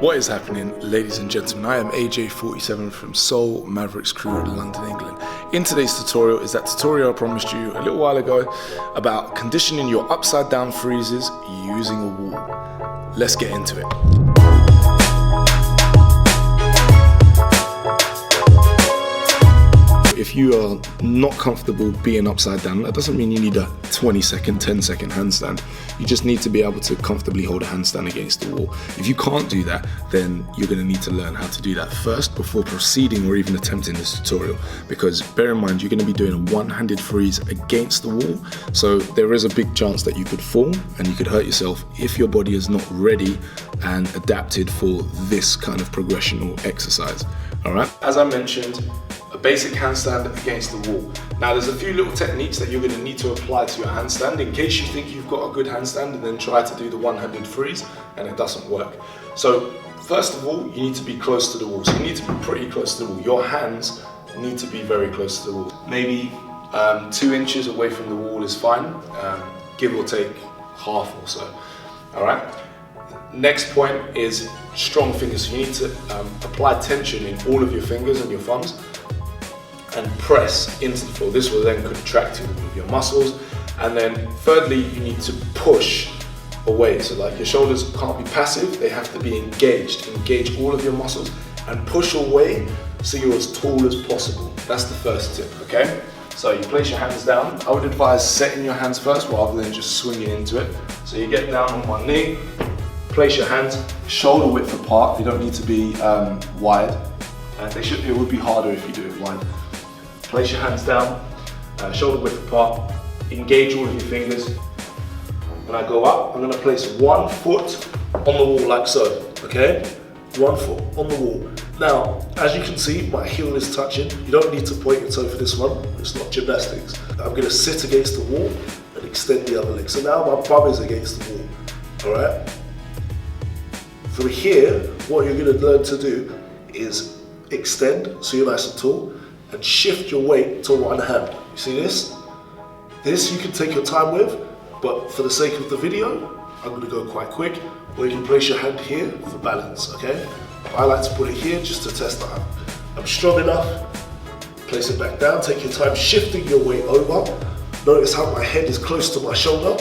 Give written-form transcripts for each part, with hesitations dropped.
What is happening, ladies and gentlemen? I am AJ47 from Soul Mavericks Crew, London, England. In today's tutorial is that tutorial I promised you a little while ago about conditioning your upside down freezes using a wall. Let's get into it. If you are not comfortable being upside down, that doesn't mean you need a 20-second, 10-second handstand. You just need to be able to comfortably hold a handstand against the wall. If you can't do that, then you're going to need to learn how to do that first before proceeding or even attempting this tutorial. Because bear in mind, you're going to be doing a one-handed freeze against the wall. So there is a big chance that you could fall and you could hurt yourself if your body is not ready and adapted for this kind of progression or exercise. All right. As I mentioned, a basic handstand against the wall. Now there's a few little techniques that you're going to need to apply to your handstand in case you think you've got a good handstand and then try to do the one-handed freeze and it doesn't work. So first of all, you need to be close to the wall. So you need to be pretty close to the wall. Your hands need to be very close to the wall. Maybe 2 inches away from the wall is fine, give or take half or so. All right. Next point is strong fingers. So you need to apply tension in all of your fingers and your thumbs and press into the floor. This will then contract your muscles. And then thirdly, you need to push away. So like your shoulders can't be passive, they have to be engaged. Engage all of your muscles and push away so you're as tall as possible. That's the first tip, okay? So you place your hands down. I would advise setting your hands first rather than just swinging into it. So you get down on one knee, place your hands shoulder width apart. They don't need to be wide. It would be harder if you do it wide. Place your hands down, shoulder width apart, engage all of your fingers. When I go up, I'm going to place 1 foot on the wall like so, okay? 1 foot on the wall. Now, as you can see, my heel is touching. You don't need to point your toe for this one, it's not gymnastics. I'm going to sit against the wall and extend the other leg. So now my bum is against the wall, all right? From here, what you're going to learn to do is extend, so you're nice and tall, and shift your weight to one hand. You see this? This you can take your time with, but for the sake of the video, I'm going to go quite quick, or you can place your hand here for balance, okay? I like to put it here just to test that I'm strong enough. Place it back down, take your time shifting your weight over. Notice how my head is close to my shoulder,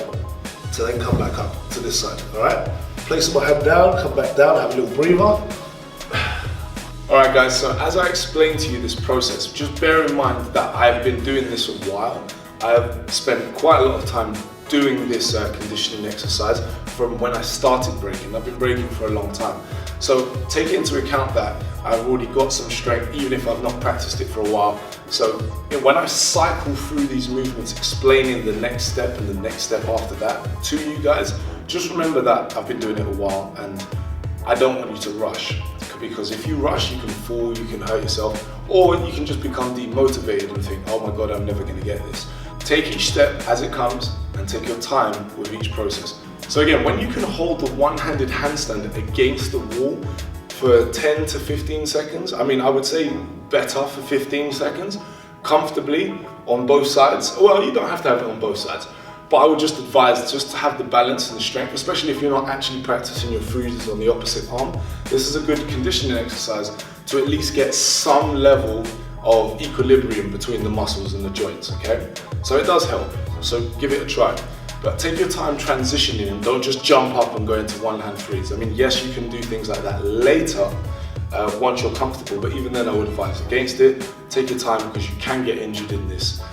to then come back up to this side, all right? Placing my hand down, come back down, have a little breather. Alright guys, so as I explained to you this process, just bear in mind that I've been doing this a while. I've spent quite a lot of time doing this conditioning exercise from when I started breaking. I've been breaking for a long time. So take into account that I've already got some strength even if I've not practiced it for a while. So when I cycle through these movements explaining the next step and the next step after that to you guys, just remember that I've been doing it a while and I don't want you to rush. Because if you rush, you can fall, you can hurt yourself, or you can just become demotivated and think, oh my God, I'm never going to get this. Take each step as it comes and take your time with each process. So again, when you can hold the one-handed handstand against the wall for 10 to 15 seconds, I mean, I would say better for 15 seconds, comfortably on both sides. Well, you don't have to have it on both sides. But I would just advise just to have the balance and the strength, especially if you're not actually practicing your freezes on the opposite arm. This is a good conditioning exercise to at least get some level of equilibrium between the muscles and the joints, okay? So it does help, so give it a try. But take your time transitioning and don't just jump up and go into one-hand freeze. I mean, yes, you can do things like that later once you're comfortable, but even then I would advise against it. Take your time because you can get injured in this.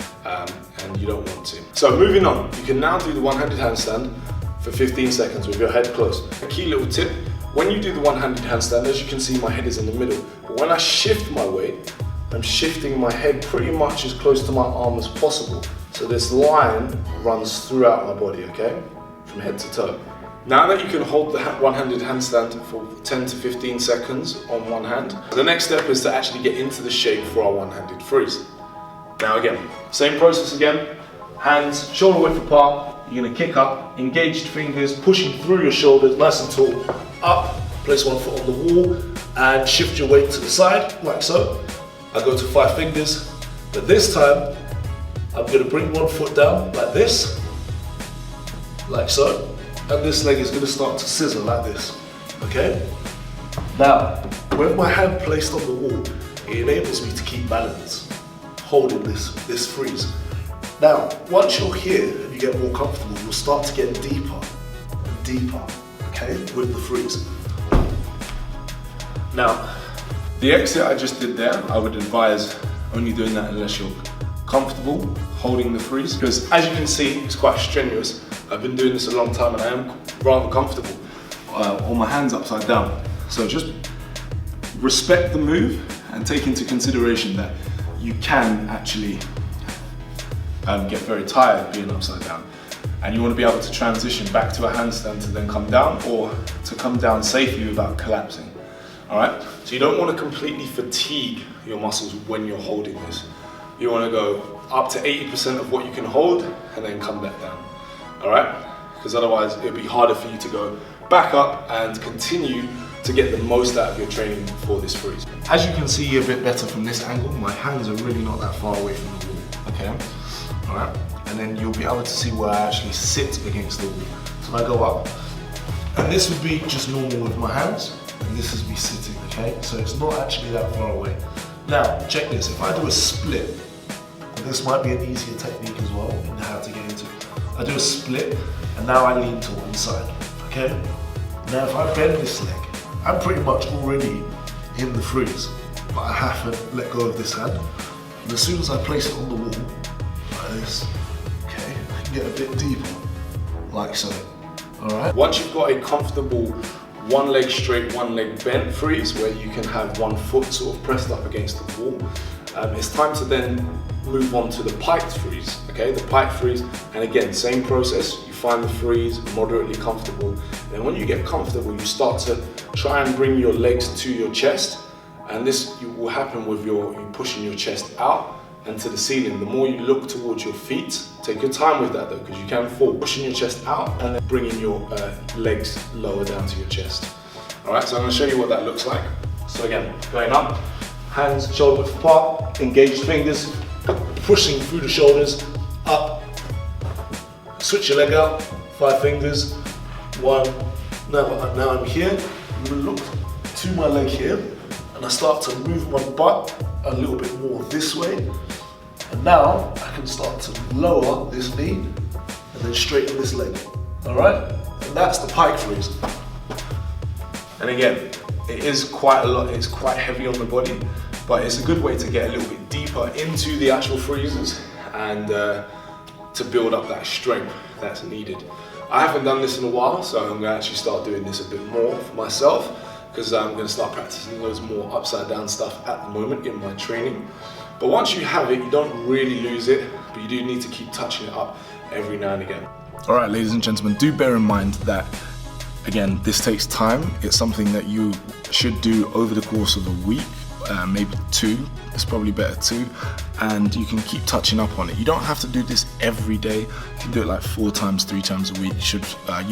And you don't want to. So moving on, you can now do the one-handed handstand for 15 seconds with your head closed. A key little tip, when you do the one-handed handstand, as you can see, my head is in the middle. But when I shift my weight, I'm shifting my head pretty much as close to my arm as possible. So this line runs throughout my body, okay? From head to toe. Now that you can hold the one-handed handstand for 10 to 15 seconds on one hand, the next step is to actually get into the shape for our one-handed freeze. Now again, same process again, hands shoulder width apart, you're going to kick up, engaged fingers, pushing through your shoulders, nice and tall, up, place 1 foot on the wall, and shift your weight to the side, like so. I go to 5 fingers, but this time, I'm going to bring 1 foot down, like this, like so, and this leg is going to start to scissor like this, okay? Now, with my hand placed on the wall, it enables me to keep balance, holding this freeze. Now, once you're here and you get more comfortable, you'll start to get deeper and deeper, okay, with the freeze. Now, the exit I just did there, I would advise only doing that unless you're comfortable holding the freeze, because as you can see, it's quite strenuous. I've been doing this a long time and I am rather comfortable on my hands upside down. So just respect the move and take into consideration that you can actually get very tired being upside down. And you want to be able to transition back to a handstand to then come down, or to come down safely without collapsing. All right? So you don't want to completely fatigue your muscles when you're holding this. You want to go up to 80% of what you can hold and then come back down. All right? Because otherwise it'll be harder for you to go back up and continue to get the most out of your training for this freeze. As you can see a bit better from this angle, my hands are really not that far away from the wall, okay? All right, and then you'll be able to see where I actually sit against the wall. So I go up, and this would be just normal with my hands, and this is me sitting, okay? So it's not actually that far away. Now, check this, if I do a split, and this might be an easier technique as well in how to get into it. I do a split, and now I lean to one side, okay? Now if I bend this leg, I'm pretty much already in the freeze, but I haven't let go of this hand. And as soon as I place it on the wall, like this, okay, I can get a bit deeper, like so, all right? Once you've got a comfortable one leg straight, one leg bent freeze, where you can have one foot sort of pressed up against the wall, it's time to then move on to the pike freeze, okay? The pike freeze, and again, same process. You find the freeze moderately comfortable, and then when you get comfortable, you start to try and bring your legs to your chest, and this will happen with you pushing your chest out and to the ceiling. The more you look towards your feet, take your time with that though, because you can fall. Pushing your chest out and then bringing your legs lower down to your chest. All right, so I'm gonna show you what that looks like. So again, going up, hands shoulder width apart, engaged fingers, pushing through the shoulders, up, switch your leg out, 5 fingers, 1, now I'm here, I'm gonna look to my leg here, and I start to move my butt a little bit more this way, and now I can start to lower this knee, and then straighten this leg, all right? And that's the pike freeze. And again, it is quite a lot, it's quite heavy on the body, but it's a good way to get a little bit deeper into the actual freezes and to build up that strength that's needed. I haven't done this in a while, so I'm gonna actually start doing this a bit more for myself, because I'm gonna start practicing loads more upside down stuff at the moment in my training. But once you have it, you don't really lose it, but you do need to keep touching it up every now and again. All right, ladies and gentlemen, do bear in mind that, again, this takes time. It's something that you should do over the course of a week, maybe 2, it's probably better 2, and you can keep touching up on it. You don't have to do this every day. You can do it like 4 times, 3 times a week. You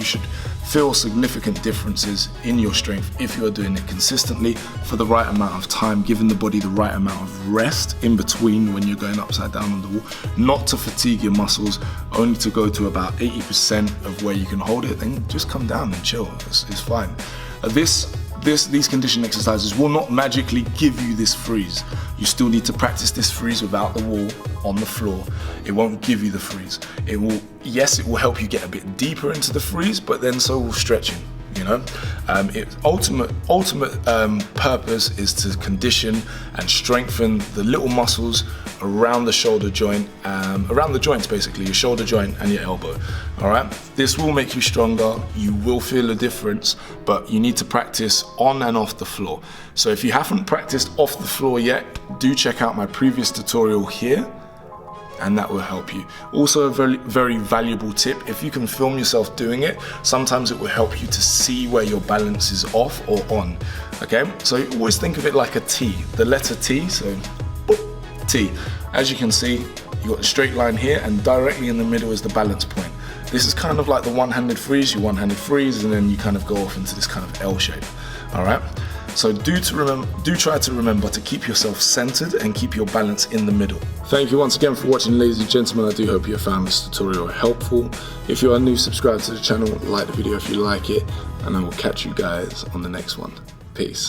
should feel significant differences in your strength if you are doing it consistently for the right amount of time, giving the body the right amount of rest in between when you're going upside down on the wall, not to fatigue your muscles, only to go to about 80% of where you can hold it, then just come down and chill, it's fine. These conditioning exercises will not magically give you this freeze. You still need to practice this freeze without the wall, on the floor. It won't give you the freeze. Yes, it will help you get a bit deeper into the freeze, but then so will stretching, you know? Its ultimate purpose is to condition and strengthen the little muscles around the shoulder joint, around the joints basically, your shoulder joint and your elbow, all right? This will make you stronger, you will feel a difference, but you need to practice on and off the floor. So if you haven't practiced off the floor yet, do check out my previous tutorial here, and that will help you. Also a very, very valuable tip, if you can film yourself doing it, sometimes it will help you to see where your balance is off or on, okay? So always think of it like a T, the letter T, so T. As you can see, you've got a straight line here, and directly in the middle is the balance point. This is kind of like the one-handed freeze, you one-handed freeze, and then you kind of go off into this kind of L shape, all right? So do try to remember to keep yourself centered and keep your balance in the middle. Thank you once again for watching, ladies and gentlemen. I do hope you found this tutorial helpful. If you are new, subscribe to the channel, like the video if you like it, and I will catch you guys on the next one. Peace.